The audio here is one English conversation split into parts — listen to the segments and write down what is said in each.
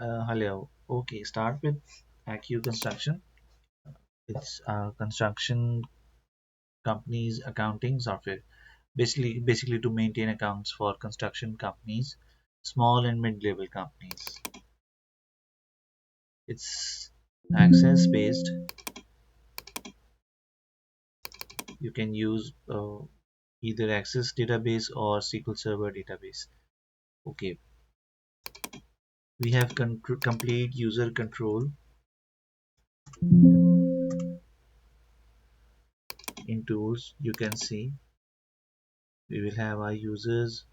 Hello. Okay, start with Accu-Construction. It's construction companies accounting software. Basically to maintain accounts for construction companies, small and mid-level companies. It's access based. You can use either Access database or SQL Server database. Okay, we have complete user control in tools. You can see we will have our users.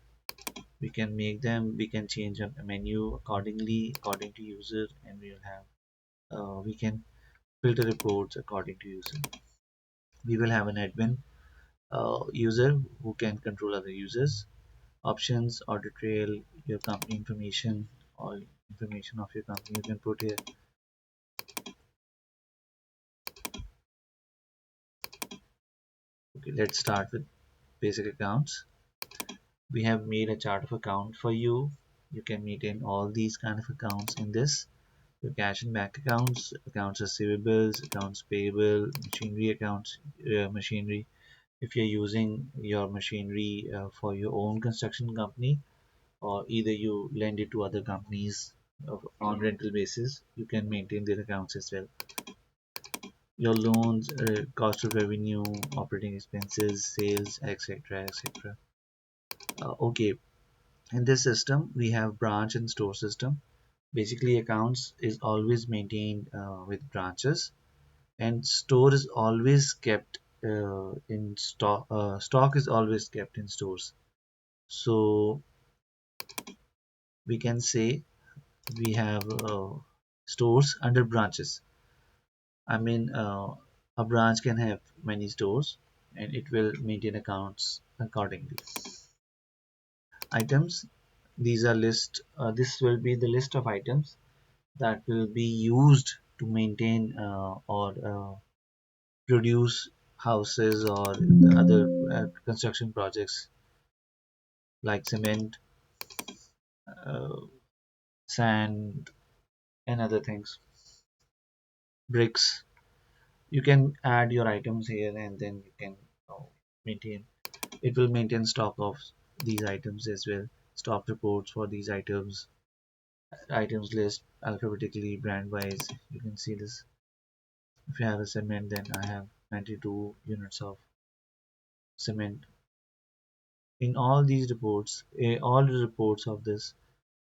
We can make them, we can change a menu according to user, and we will have we can filter reports according to user. We will have an admin user who can control other users. Options, audit trail, your company information, all information of your company you can put here. Okay, let's start with basic accounts. We have made a chart of account for you. You can maintain all these kind of accounts in this. Your cash and bank accounts, accounts receivables, accounts payable, machinery accounts, machinery. If you're using your machinery for your own construction company, or either you lend it to other companies on rental basis, you can maintain their accounts as well. Your loans, cost of revenue, operating expenses, sales, etc., etc. Okay, in this system we have branch and store system. Basically, accounts is always maintained with branches, and store is always kept in stock. Stock is always kept in stores. So we can say we have stores under branches. I mean, a branch can have many stores, and it will maintain accounts accordingly. Items. These are list. This will be the list of items that will be used to maintain or produce houses or the other construction projects like cement, uh, sand, and other things, bricks. You can add your items here, and then you can maintain. It will maintain stock of these items as well. Stock reports for these items list alphabetically, brand wise. You can see this. If you have a cement, then I have 92 units of cement. In all these reports, all the reports of this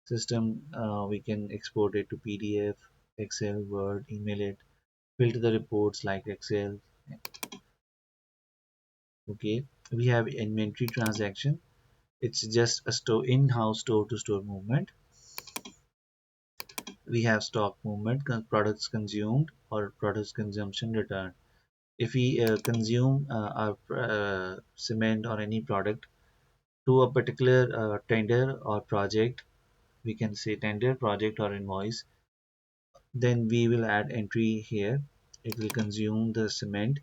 system, we can export it to PDF, Excel, Word, email it, filter the reports like Excel. Okay, we have inventory transaction. It's just a store in-house store to store movement. We have stock movement, products consumed or products consumption return. If we consume our cement or any product to a particular tender or project, we can say tender, project, or invoice, then we will add entry here. It will consume the cement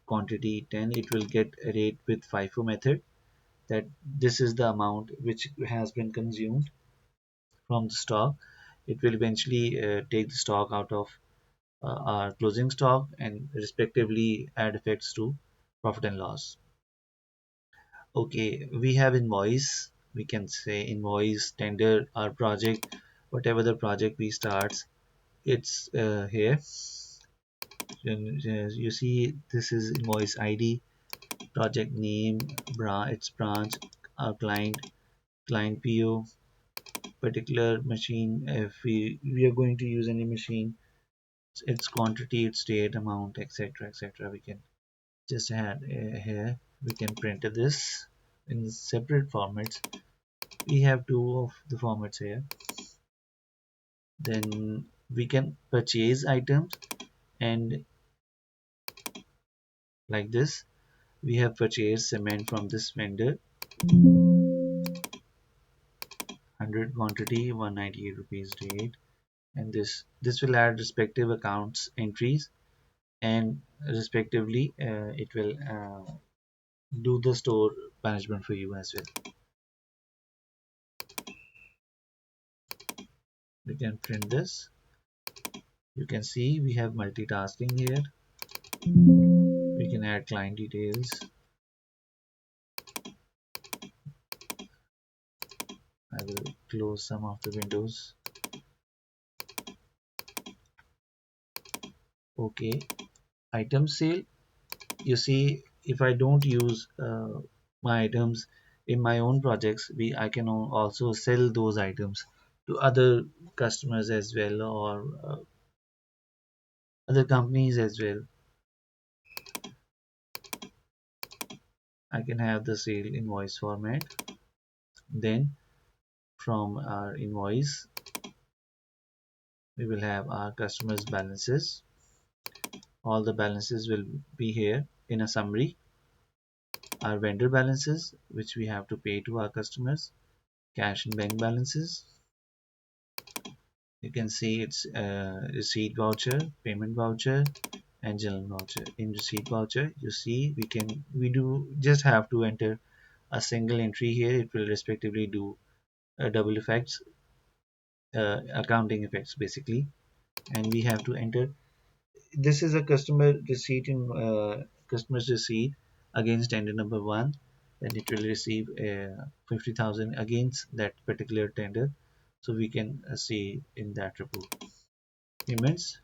quantity 10. It will get a rate with FIFO method, that this is the amount which has been consumed from the stock. It will eventually take the stock out of our closing stock and respectively add effects to profit and loss. Okay, we have invoice. We can say invoice, tender, our project, whatever the project we start, it's here. You see this is invoice ID, project name, its branch, our client PO, particular machine. If we are going to use any machine, its quantity, its date, amount, etc., etc. We can just add here. We can print this in separate formats. We have two of the formats here. Then we can purchase items, and like this we have purchased cement from this vendor, 100 quantity, 198 rupees rate, and this will add respective accounts entries, and respectively it will do the store management for you as well. We can print this. You can see we have multitasking here. We can add client details. I will close some of the windows. Okay, item sale. You see, if I don't use my items in my own projects, I can also sell those items to other customers as well, or other companies as well. I can have the sale invoice format. Then from our invoice, we will have our customers balances. All the balances will be here in a summary. Our vendor balances, which we have to pay to our customers, cash and bank balances. You can see it's receipt voucher, payment voucher, and general voucher. In receipt voucher, you see we do just have to enter a single entry here. It will respectively do double effects, accounting effects basically, and we have to enter. This is a customer's receipt against tender number one, and it will receive 50,000 against that particular tender. So we can see in that report. Payments,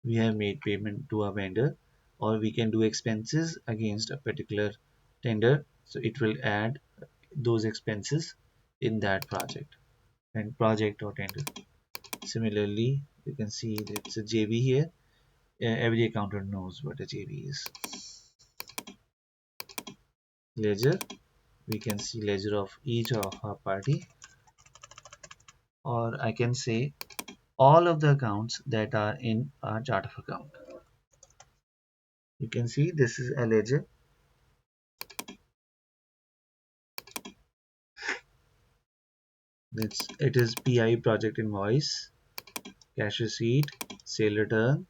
we have made payment to a vendor, or we can do expenses against a particular tender. So it will add those expenses in that project and project or tender. Similarly, you can see it's a JV here. Every accountant knows what a JV is. Ledger, we can see ledger of each of our party, or I can say all of the accounts that are in our chart of account. You can see this is a ledger. It is PI project invoice, cash receipt, sale return.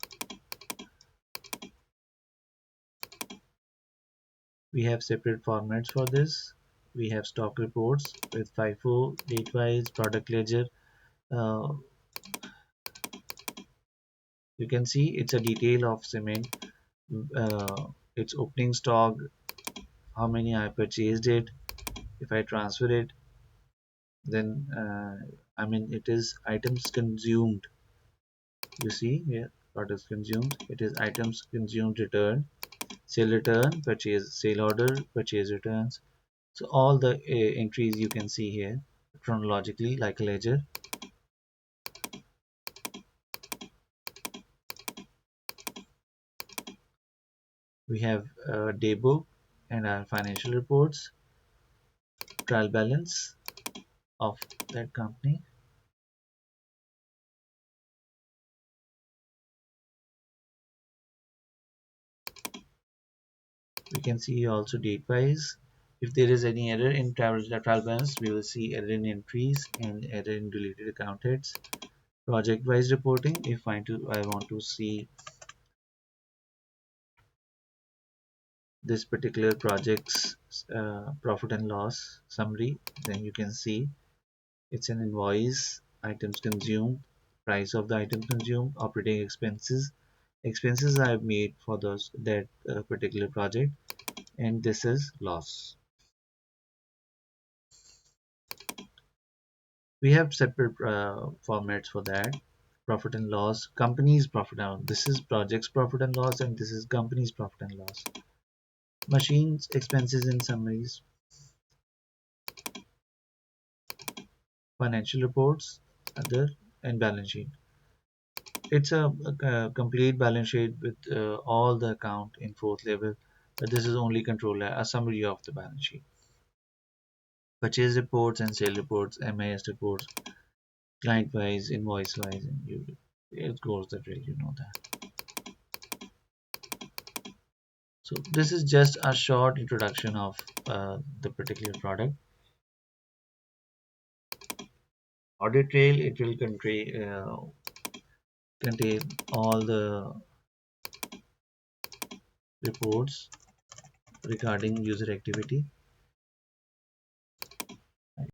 We have separate formats for this. We have stock reports with FIFO, date-wise, product ledger. Uh, you can see it's a detail of cement, its opening stock, how many I purchased it. If I transfer it, then I mean it is items consumed. You see here, products consumed. It is items consumed return, sale return, purchase, sale order, purchase returns. So all the entries you can see here chronologically like a ledger. We have a day book and our financial reports, trial balance of that company. We can see also date wise. If there is any error in trial balance, we will see error in entries and error in deleted account heads. Project wise reporting, if I want to see this particular project's profit and loss summary, then you can see it's an invoice, items consumed, price of the item consumed, operating expenses I've made for that particular project, and this is loss. We have separate formats for that. Profit and loss, company's profit and loss. This is project's profit and loss, and this is company's profit and loss. Machines, expenses and summaries, financial reports, other, and balance sheet. It's a complete balance sheet with all the account in fourth level. This is only controller, a summary of the balance sheet. Purchase reports and sale reports, MIS reports, client wise, invoice wise, and it goes the drill, you know that. So this is just a short introduction of the particular product. Audit trail, it will contain all the reports regarding user activity.